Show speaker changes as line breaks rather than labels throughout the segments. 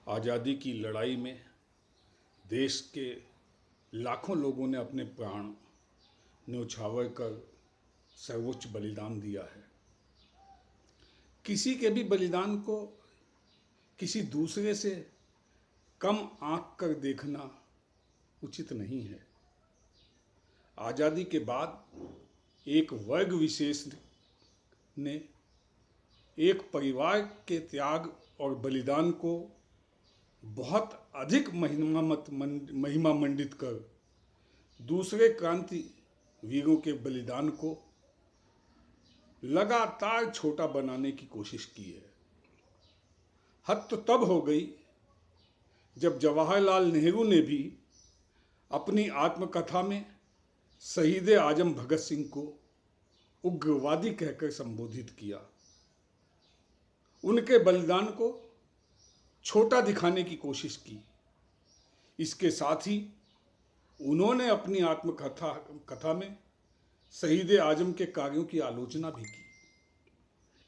आज़ादी की लड़ाई में देश के लाखों लोगों ने अपने प्राण न्यौछावर कर सर्वोच्च बलिदान दिया है। किसी के भी बलिदान को किसी दूसरे से कम आंक कर देखना उचित नहीं है। आज़ादी के बाद एक वर्ग विशेष ने एक परिवार के त्याग और बलिदान को बहुत अधिक महिमा मंडित कर दूसरे क्रांति वीरों के बलिदान को लगातार छोटा बनाने की कोशिश की है। हद तो तब हो गई जब जवाहरलाल नेहरू ने भी अपनी आत्मकथा में शहीद आजम भगत सिंह को उग्रवादी कहकर संबोधित किया। उनके बलिदान को छोटा दिखाने की कोशिश की। इसके साथ ही उन्होंने अपनी आत्मकथा में शहीद आजम के कार्यों की आलोचना भी की।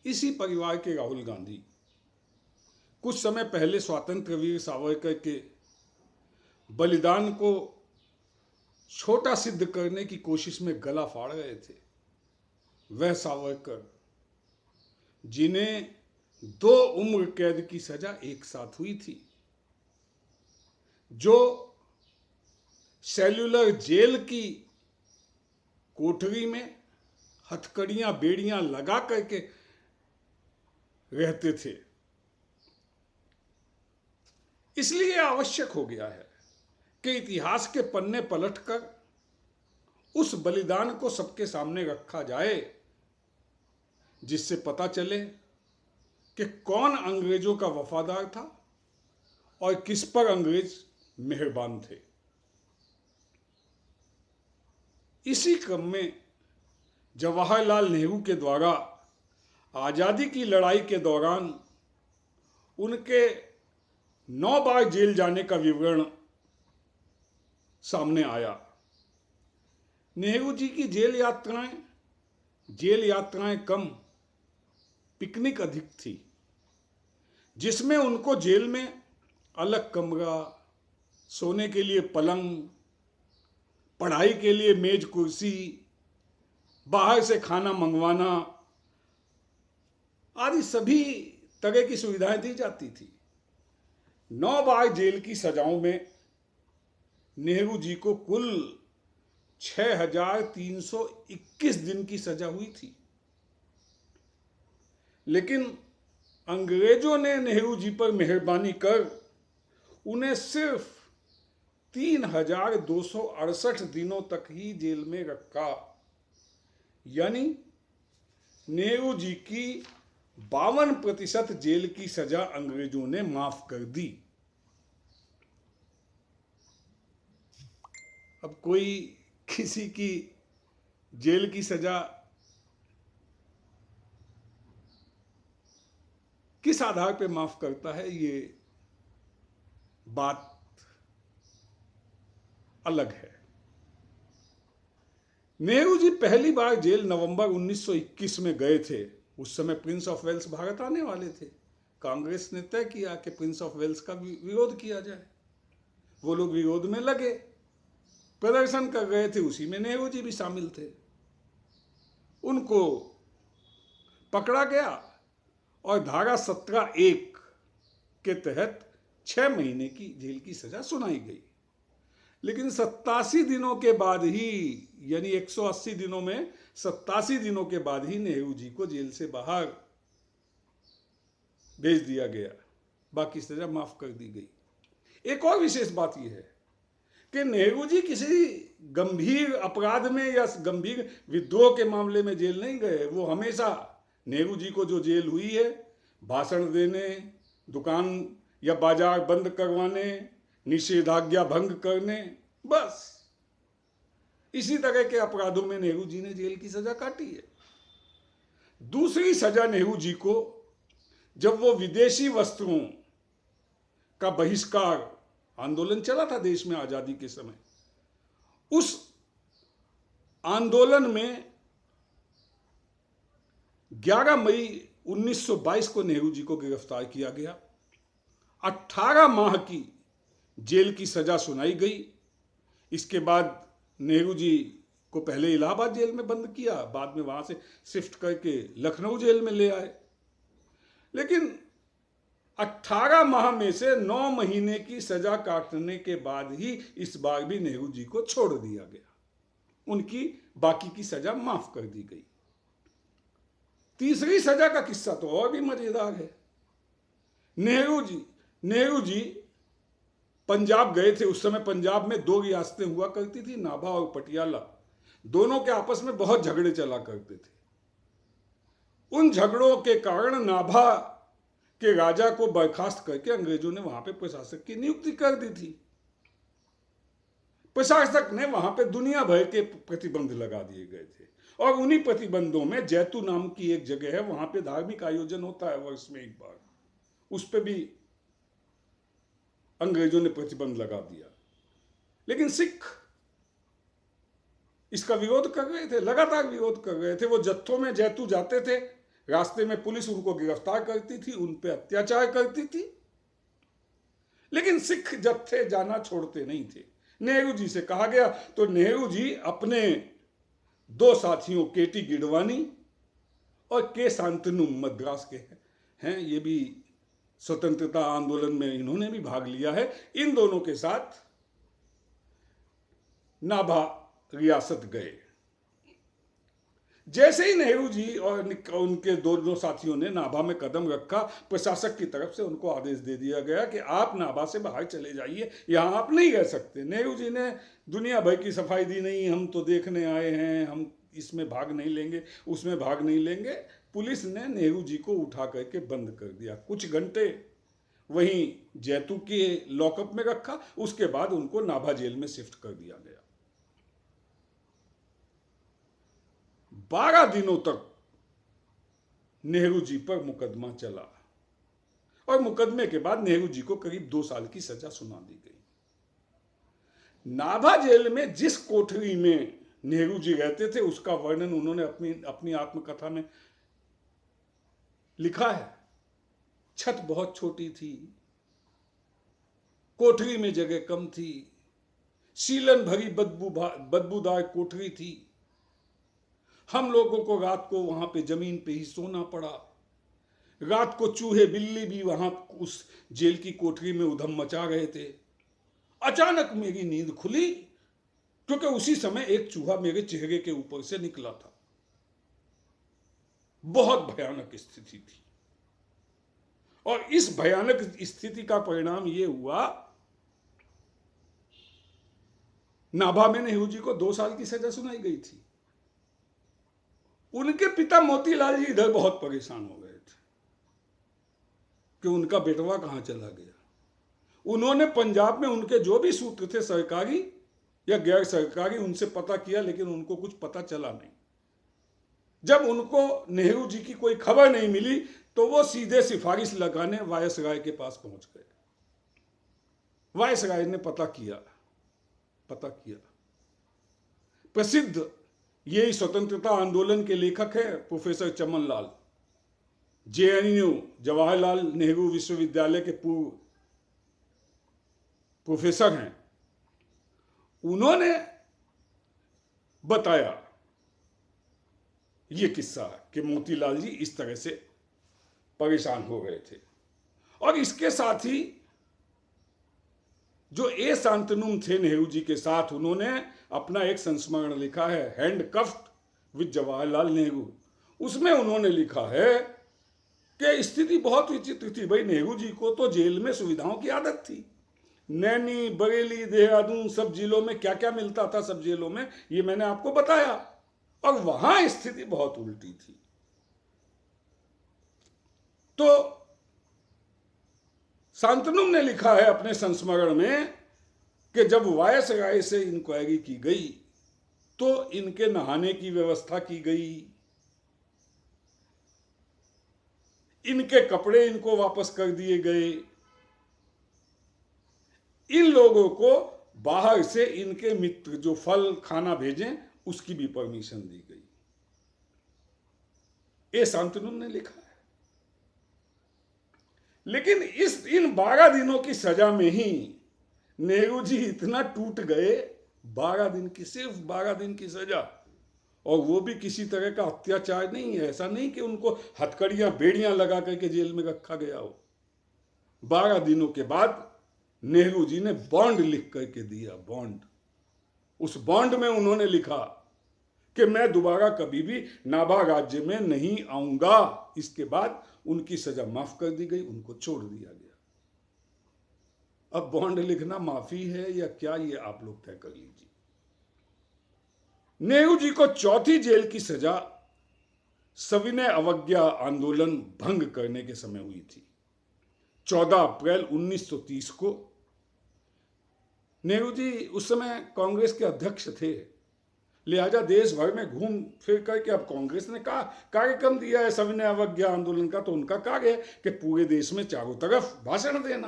इसी परिवार के राहुल गांधी कुछ समय पहले स्वातंत्र्य वीर सावरकर के बलिदान को छोटा सिद्ध करने की कोशिश में गला फाड़ रहे थे। वह सावरकर जिन्हें 2 उम्र कैद की सजा एक साथ हुई थी, जो सेल्यूलर जेल की कोठरी में हथकड़ियां बेड़ियां लगा करके रहते थे। इसलिए आवश्यक हो गया है कि इतिहास के पन्ने पलटकर उस बलिदान को सबके सामने रखा जाए, जिससे पता चले कि कौन अंग्रेजों का वफादार था और किस पर अंग्रेज मेहरबान थे। इसी क्रम में जवाहरलाल नेहरू के द्वारा आज़ादी की लड़ाई के दौरान उनके 9 बार जेल जाने का विवरण सामने आया। नेहरू जी की जेल यात्राएं कम, पिकनिक अधिक थी, जिसमें उनको जेल में अलग कमरा, सोने के लिए पलंग, पढ़ाई के लिए मेज कुर्सी, बाहर से खाना मंगवाना आदि सभी तरह की सुविधाएं दी जाती थी। 9 बार जेल की सजाओं में नेहरू जी को कुल 6321 दिन की सजा हुई थी। लेकिन अंग्रेजों ने नेहरू जी पर मेहरबानी कर उन्हें सिर्फ 3268 दिनों तक ही जेल में रखा। यानी नेहरू जी की 52% जेल की सजा अंग्रेजों ने माफ कर दी। अब कोई किसी की जेल की सजा किस आधार पर माफ करता है, ये बात अलग है। नेहरू जी पहली बार जेल नवंबर 1921 में गए थे। उस समय प्रिंस ऑफ वेल्स भारत आने वाले थे। कांग्रेस ने तय किया कि प्रिंस ऑफ वेल्स का विरोध किया जाए। वो लोग विरोध में लगे, प्रदर्शन कर रहे थे। उसी में नेहरू जी भी शामिल थे। उनको पकड़ा गया और धारा 17(1) के तहत 6 महीने की जेल की सजा सुनाई गई। लेकिन 87 दिनों के बाद ही, यानी 180 दिनों में 87 दिनों के बाद ही नेहरू जी को जेल से बाहर भेज दिया गया। बाकी सजा माफ कर दी गई। एक और विशेष बात यह है कि नेहरू जी किसी गंभीर अपराध में या गंभीर विद्रोह के मामले में जेल नहीं गए। वो हमेशा, नेहरू जी को जो जेल हुई है, भाषण देने, दुकान या बाजार बंद करवाने, निषेधाज्ञा भंग करने, बस इसी तरह के अपराधों में नेहरू जी ने जेल की सजा काटी है। दूसरी सजा नेहरू जी को जब वो विदेशी वस्त्रों का बहिष्कार आंदोलन चला था देश में आजादी के समय, उस आंदोलन में 11 मई 1922 को नेहरू जी को गिरफ्तार किया गया 18 माह की जेल की सजा सुनाई गई। इसके बाद नेहरू जी को पहले इलाहाबाद जेल में बंद किया, बाद में वहां से शिफ्ट करके लखनऊ जेल में ले आए। लेकिन 18 माह में से 9 महीने की सजा काटने के बाद ही इस बार भी नेहरू जी को छोड़ दिया गया, उनकी बाकी की सजा माफ कर दी गई। तीसरी सजा का किस्सा तो और भी मजेदार है। नेहरू जी पंजाब गए थे। उस समय पंजाब में 2 रियासतें हुआ करती थी, नाभा और पटियाला। दोनों के आपस में बहुत झगड़े चला करते थे। उन झगड़ों के कारण नाभा के राजा को बर्खास्त करके अंग्रेजों ने वहां पे प्रशासक की नियुक्ति कर दी थी। प्रशासक ने वहां पे दुनिया भर के प्रतिबंध लगा दिए गए थे, और उन्हीं प्रतिबंधों में जैतू नाम की एक जगह है, वहां पे धार्मिक आयोजन होता है वर्ष में एक बार, उस पे भी अंग्रेजों ने प्रतिबंध लगा दिया। लेकिन सिख इसका विरोध कर रहे थे, लगातार विरोध कर रहे थे। वो जत्थों में जैतू जाते थे, रास्ते में पुलिस उनको गिरफ्तार करती थी, उन पे अत्याचार करती थी, लेकिन सिख जत्थे जाना छोड़ते नहीं थे। नेहरू जी से कहा गया तो नेहरू जी अपने 2 साथियों केटी गिडवानी और के शांतनु मद्रास के हैं, ये भी स्वतंत्रता आंदोलन में इन्होंने भी भाग लिया है। इन दोनों के साथ नाभा रियासत गए। जैसे ही नेहरू जी और उनके दोनों साथियों ने नाभा में कदम रखा, प्रशासक की तरफ से उनको आदेश दे दिया गया कि आप नाभा से बाहर चले जाइए, यहां आप नहीं रह सकते। नेहरू जी ने दुनिया भर की सफाई दी, नहीं हम तो देखने आए हैं, हम इसमें भाग नहीं लेंगे, उसमें भाग नहीं लेंगे। पुलिस ने नेहरू जी को उठा करके बंद कर दिया, कुछ घंटे वहीं जैतू के लॉकअप में रखा। उसके बाद उनको नाभा जेल में शिफ्ट कर दिया गया। 12 दिनों तक नेहरू जी पर मुकदमा चला, और मुकदमे के बाद नेहरू जी को करीब 2 साल की सजा सुना दी गई। नाभा जेल में जिस कोठरी में नेहरू जी रहते थे, उसका वर्णन उन्होंने अपनी आत्मकथा में लिखा है। छत बहुत छोटी थी, कोठरी में जगह कम थी, सीलन भरी बदबूदार कोठरी थी। हम लोगों को रात को वहां पे जमीन पे ही सोना पड़ा। रात को चूहे बिल्ली भी वहां उस जेल की कोठरी में उधम मचा रहे थे। अचानक मेरी नींद खुली, क्योंकि उसी समय एक चूहा मेरे चेहरे के ऊपर से निकला था। बहुत भयानक स्थिति थी, और इस भयानक स्थिति का परिणाम यह हुआ, नाभा में नेहरू जी को 2 साल की सजा सुनाई गई थी। उनके पिता मोतीलाल जी इधर बहुत परेशान हो गए थे कि उनका बेटवा कहां चला गया। उन्होंने पंजाब में उनके जो भी सूत्र थे, सरकारी या गैर सरकारी, उनसे पता किया, लेकिन उनको कुछ पता चला नहीं। जब उनको नेहरू जी की कोई खबर नहीं मिली, तो वो सीधे सिफारिश लगाने वायसराय के पास पहुंच गए। वायसराय ने पता किया। प्रसिद्ध यही स्वतंत्रता आंदोलन के लेखक हैं प्रोफेसर चमन लाल, जेएनयू जवाहरलाल नेहरू विश्वविद्यालय के पूर्व प्रोफेसर हैं। उन्होंने बताया ये किस्सा कि मोतीलाल जी इस तरह से परेशान हो गए थे। और इसके साथ ही जो ए शांतनु थे नेहरू जी के साथ, उन्होंने अपना एक संस्मरण लिखा है, हैंडकफ्ड विद जवाहरलाल नेहरू। उसमें उन्होंने लिखा है कि स्थिति बहुत विचित्र थी। भाई, नेहरू जी को तो जेल में सुविधाओं की आदत थी। नैनी, बरेली, देहरादून, सब जिलों में क्या क्या मिलता था, सब जेलों में, ये मैंने आपको बताया। और वहां स्थिति बहुत उल्टी थी। तो शांतनु ने लिखा है अपने संस्मरण में कि जब वायसराय से इंक्वायरी की गई तो इनके नहाने की व्यवस्था की गई, इनके कपड़े इनको वापस कर दिए गए, इन लोगों को बाहर से इनके मित्र जो फल खाना भेजें उसकी भी परमिशन दी गई। ए शांतनु ने लिखा है। लेकिन इन 12 दिनों की सजा में ही नेहरू जी इतना टूट गए, 12 दिन की, सिर्फ 12 दिन की सजा, और वो भी किसी तरह का अत्याचार नहीं है। ऐसा नहीं कि उनको हथकड़ियां बेड़ियां लगा करके जेल में रखा गया हो। 12 दिनों के बाद नेहरू जी ने बॉन्ड लिख करके दिया, बॉन्ड। उस बॉन्ड में उन्होंने लिखा कि मैं दोबारा कभी भी नाभा राज्य में नहीं आऊंगा। इसके बाद उनकी सजा माफ कर दी गई, उनको छोड़ दिया गया। अब बॉन्ड लिखना माफी है या क्या, ये आप लोग तय कर लीजिए। नेहरू जी को चौथी जेल की सजा सविनय अवज्ञा आंदोलन भंग करने के समय हुई थी। 14 अप्रैल 1930 को नेहरू जी उस समय कांग्रेस के अध्यक्ष थे, लिहाजा देश भर में घूम फिर करके, अब कांग्रेस ने कहा कार्यक्रम दिया है सविनय अवज्ञा आंदोलन का, तो उनका कार्य है कि पूरे देश में चारों तरफ भाषण देना।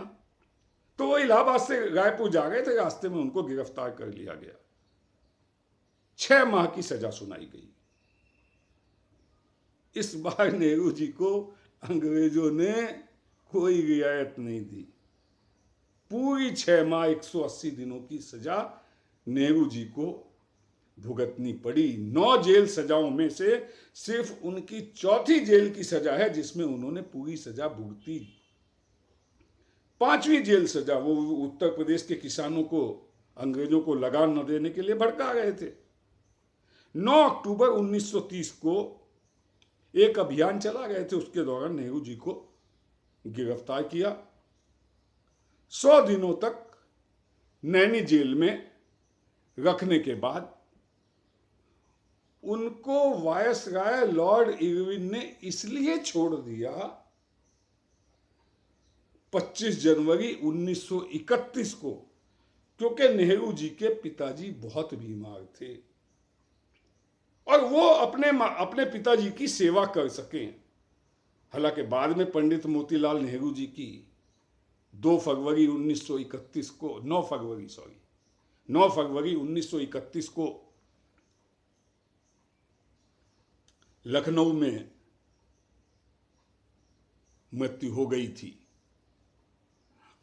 तो वो इलाहाबाद से रायपुर जा रहे थे, रास्ते में उनको गिरफ्तार कर लिया गया। 6 माह की सजा सुनाई गई। इस बार नेहरू जी को अंग्रेजों ने कोई रियायत नहीं दी। पूरी 6 माह 180 दिनों की सजा नेहरू जी को भुगतनी पड़ी। 9 जेल सजाओं में से सिर्फ उनकी चौथी जेल की सजा है जिसमें उन्होंने पूरी सजा भुगती। 5वीं जेल सजा वो उत्तर प्रदेश के किसानों को अंग्रेजों को लगान न देने के लिए भड़का रहे थे। 9 अक्टूबर 1930 को एक अभियान चला गए थे, उसके दौरान नेहरू जी को गिरफ्तार किया। 100 दिनों तक नैनी जेल में रखने के बाद उनको वायसराय लॉर्ड इरविन ने इसलिए छोड़ दिया 25 जनवरी 1931 को, क्योंकि नेहरू जी के पिताजी बहुत बीमार थे और वो अपने पिताजी की सेवा कर सकें। हालांकि बाद में पंडित मोतीलाल नेहरू जी की 9 फरवरी 1931 को लखनऊ में मृत्यु हो गई थी।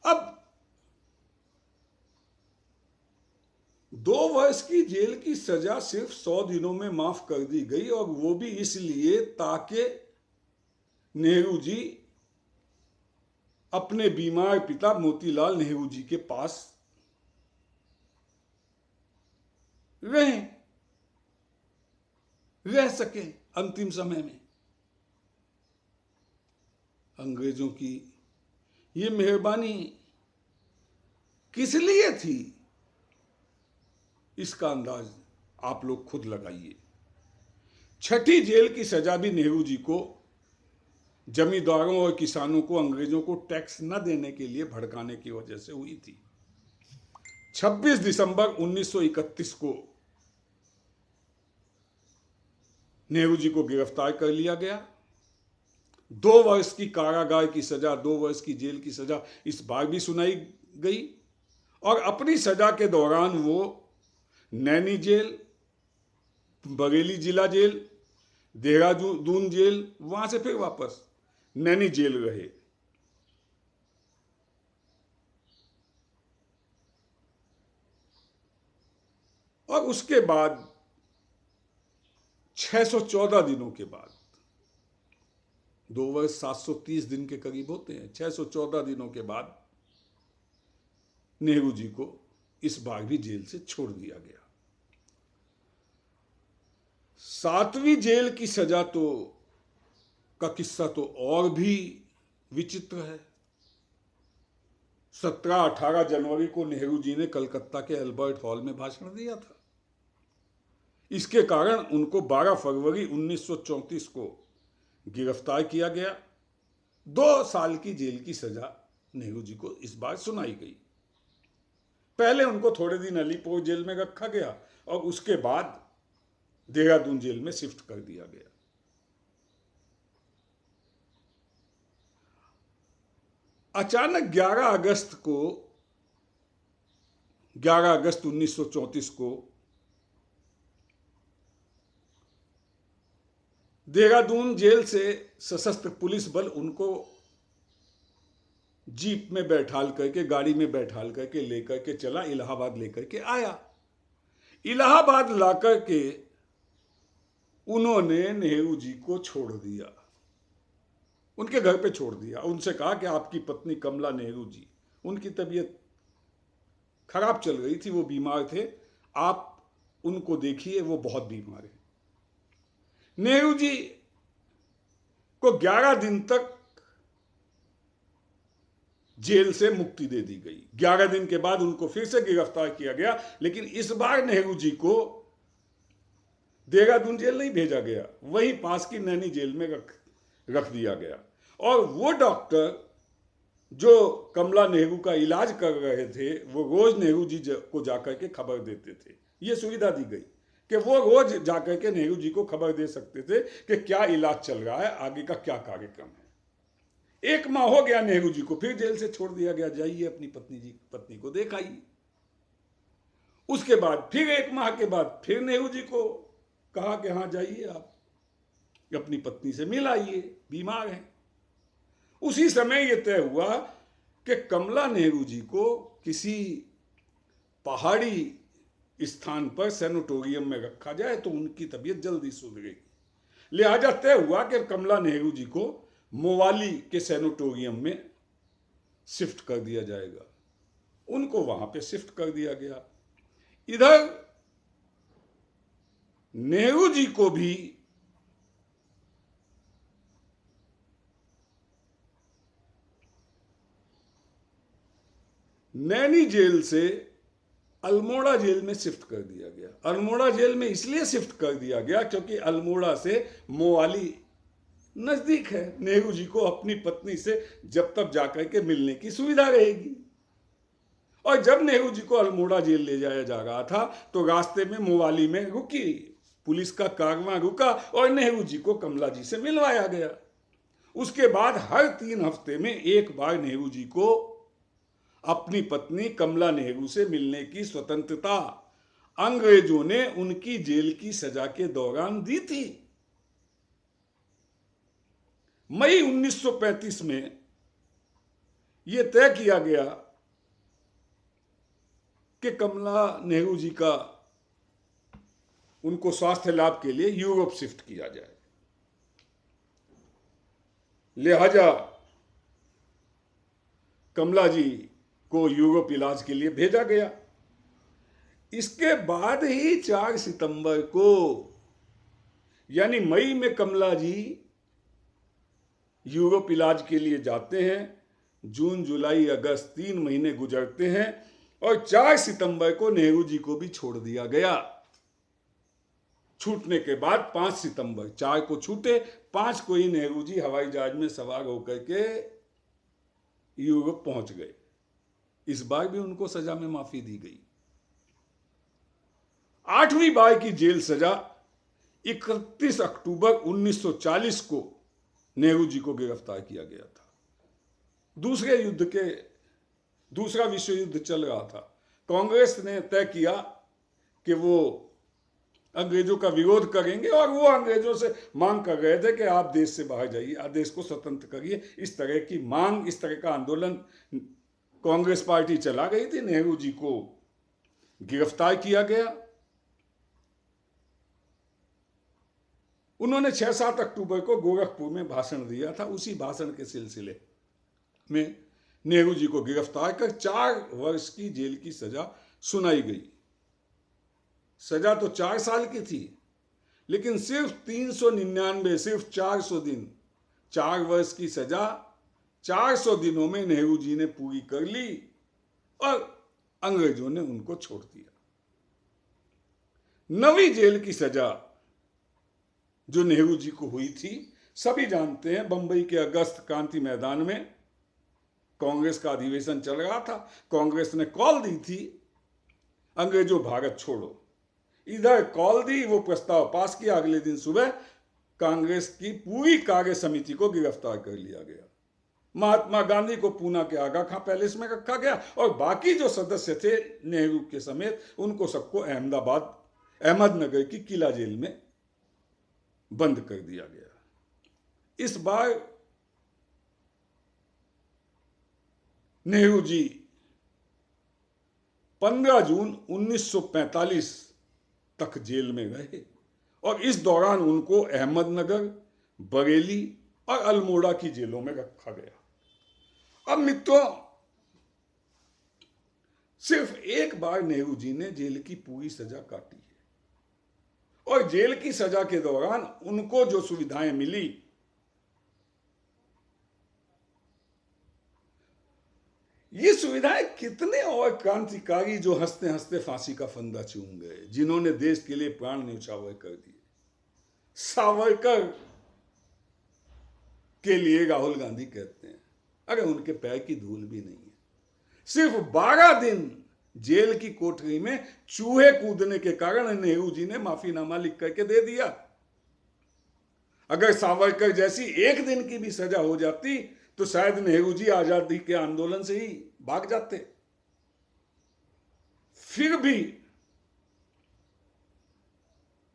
अब 2 वर्ष की जेल की सजा सिर्फ 100 दिनों में माफ कर दी गई, और वो भी इसलिए ताकि नेहरू जी अपने बीमार पिता मोतीलाल नेहरू जी के पास रह सके अंतिम समय में। अंग्रेजों की ये मेहरबानी किस लिए थी, इसका अंदाज आप लोग खुद लगाइए। 6ठी जेल की सजा भी नेहरू जी को जमींदारों और किसानों को अंग्रेजों को टैक्स न देने के लिए भड़काने की वजह से हुई थी। 26 दिसंबर 1931 को नेहरू जी को गिरफ्तार कर लिया गया। 2 वर्ष की कारागार की सजा, 2 वर्ष की जेल की सजा इस बार भी सुनाई गई, और अपनी सजा के दौरान वो नैनी जेल, बरेली जिला जेल, देहरादून जेल, वहां से फिर वापस नैनी जेल रहे। और उसके बाद 614 दिनों के बाद, 2 वर्ष 730 दिन के करीब होते हैं, 614 दिनों के बाद नेहरू जी को इस बार भी जेल से छोड़ दिया गया। 7वीं जेल की सजा का किस्सा तो और भी विचित्र है। 17-18 जनवरी को नेहरू जी ने कलकत्ता के अल्बर्ट हॉल में भाषण दिया था। इसके कारण उनको 12 फरवरी 1934 को गिरफ्तार किया गया। 2 साल की जेल की सजा नेहरू जी को इस बार सुनाई गई। पहले उनको थोड़े दिन अलीपुर जेल में रखा गया और उसके बाद देहरादून जेल में शिफ्ट कर दिया गया। अचानक 11 अगस्त 1934 को देहरादून जेल से सशस्त्र पुलिस बल उनको जीप में बैठाल करके, गाड़ी में बैठाल करके लेकर के चला, इलाहाबाद लेकर के आया। इलाहाबाद लाकर के उन्होंने नेहरू जी को छोड़ दिया, उनके घर पे छोड़ दिया। उनसे कहा कि आपकी पत्नी कमला नेहरू जी, उनकी तबीयत खराब चल रही थी, वो बीमार थे, आप उनको देखिए, वो बहुत बीमार है। नेहरू जी को 11 दिन तक जेल से मुक्ति दे दी गई। 11 दिन के बाद उनको फिर से गिरफ्तार किया गया, लेकिन इस बार नेहरू जी को देहरादून जेल नहीं भेजा गया, वहीं पास की नैनी जेल में रख दिया गया। और वो डॉक्टर जो कमला नेहरू का इलाज कर रहे थे, वो रोज नेहरू जी को जाकर के खबर देते थे। ये सुविधा दी गई कि वो रोज जाकर के नेहरू जी को खबर दे सकते थे कि क्या इलाज चल रहा है, आगे का क्या कार्यक्रम है। 1 माह हो गया नेहरू जी को, फिर जेल से छोड़ दिया गया, जाइए अपनी पत्नी को देखाइए। उसके बाद फिर 1 माह के बाद फिर नेहरू जी को कहा कि हाँ जाइए, आप अपनी पत्नी से मिल आइए, बीमार हैं। उसी समय यह तय हुआ कि कमला नेहरू जी को किसी पहाड़ी स्थान पर सैनिटोरियम में रखा जाए तो उनकी तबीयत जल्दी सुधरेगी। लिहाजा तय हुआ कि कमला नेहरू जी को मोवाली के सैनिटोरियम में शिफ्ट कर दिया जाएगा। उनको वहां पे शिफ्ट कर दिया गया। इधर नेहरू जी को भी नैनी जेल से अल्मोड़ा जेल में शिफ्ट कर दिया गया। अल्मोड़ा जेल में इसलिए शिफ्ट कर दिया गया क्योंकि अल्मोड़ा से मोवाली नजदीक है, नेहरू जी को अपनी पत्नी से जब तक जाकर के मिलने की सुविधा रहेगी। और जब नेहरू जी को अल्मोड़ा जेल ले जाया जा रहा था तो रास्ते में मोवाली में रुकी पुलिस का कारवां रुका और नेहरू जी को कमला जी से मिलवाया गया। उसके बाद हर 3 हफ्ते में एक बार नेहरू जी को अपनी पत्नी कमला नेहरू से मिलने की स्वतंत्रता अंग्रेजों ने उनकी जेल की सजा के दौरान दी थी। मई 1935 में यह तय किया गया कि कमला नेहरू जी का उनको स्वास्थ्य लाभ के लिए यूरोप शिफ्ट किया जाए। लिहाजा कमला जी को यूरोप इलाज के लिए भेजा गया। इसके बाद ही 4 सितंबर को, यानी मई में कमला जी यूरोप इलाज के लिए जाते हैं। जून, जुलाई, अगस्त 3 महीने गुजरते हैं और 4 सितंबर को नेहरू जी को भी छोड़ दिया गया। छूटने के बाद 5 सितंबर, 4 को छूटे, 5 को ही नेहरू जी हवाई जहाज में सवार होकर के यूरोप पहुंच गए। इस बार भी उनको सजा में माफी दी गई। 8वीं बार की जेल सजा 31 अक्टूबर 1940 को नेहरू जी को गिरफ्तार किया गया था। दूसरा विश्व युद्ध चल रहा था। कांग्रेस ने तय किया कि वो अंग्रेजों का विरोध करेंगे और वो अंग्रेजों से मांग कर रहे थे कि आप देश से बाहर जाइए, देश को स्वतंत्र करिए। इस तरह की मांग, इस तरह का आंदोलन कांग्रेस पार्टी चला गई थी। नेहरू जी को गिरफ्तार किया गया। उन्होंने 6-7 अक्टूबर को गोरखपुर में भाषण दिया था। उसी भाषण के सिलसिले में नेहरू जी को गिरफ्तार कर 4 वर्ष की जेल की सजा सुनाई गई। सजा तो 4 साल की थी, लेकिन सिर्फ 399, सिर्फ 400 दिन, 4 वर्ष की सजा 400 दिनों में नेहरू जी ने पूरी कर ली और अंग्रेजों ने उनको छोड़ दिया। नवी जेल की सजा जो नेहरू जी को हुई थी, सभी जानते हैं। बंबई के अगस्त क्रांति मैदान में कांग्रेस का अधिवेशन चल रहा था। कांग्रेस ने कॉल दी थी, अंग्रेजों भारत छोड़ो। इधर कॉल दी, वो प्रस्ताव पास किया। अगले दिन सुबह कांग्रेस की पूरी कार्य समिति को गिरफ्तार कर लिया गया। महात्मा गांधी को पूना के आगा खां पैलेस में रखा गया और बाकी जो सदस्य थे नेहरू के समेत, उनको सबको अहमदनगर की किला जेल में बंद कर दिया गया। इस बार नेहरू जी 15 जून 1945 तक जेल में रहे और इस दौरान उनको अहमदनगर, बरेली और अल्मोड़ा की जेलों में रखा गया। अब मित्रों, सिर्फ एक बार नेहरू जी ने जेल की पूरी सजा काटी है और जेल की सजा के दौरान उनको जो सुविधाएं मिली, ये सुविधाएं कितने और क्रांतिकारी जो हंसते हंसते फांसी का फंदा चूम गए, जिन्होंने देश के लिए प्राण न्यौछावर कर दिए। सावरकर के लिए राहुल गांधी कहते हैं, अरे उनके पैर की धूल भी नहीं है। सिर्फ 12 दिन जेल की कोठरी में चूहे कूदने के कारण नेहरू जी ने माफीनामा लिख करके दे दिया। अगर सावरकर जैसी एक दिन की भी सजा हो जाती तो शायद नेहरू जी आजादी के आंदोलन से ही भाग जाते। फिर भी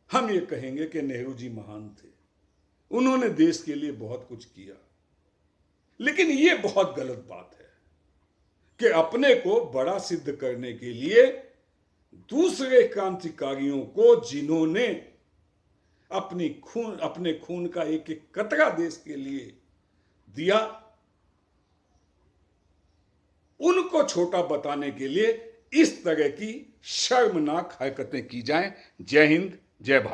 हम ये कहेंगे कि नेहरू जी महान थे, उन्होंने देश के लिए बहुत कुछ किया। लेकिन ये बहुत गलत बात है कि अपने को बड़ा सिद्ध करने के लिए दूसरे क्रांतिकारियों को, जिन्होंने अपने खून का एक एक कतरा देश के लिए दिया, उनको छोटा बताने के लिए इस तरह की शर्मनाक हरकतें की जाएं। जय हिंद, जय भारत।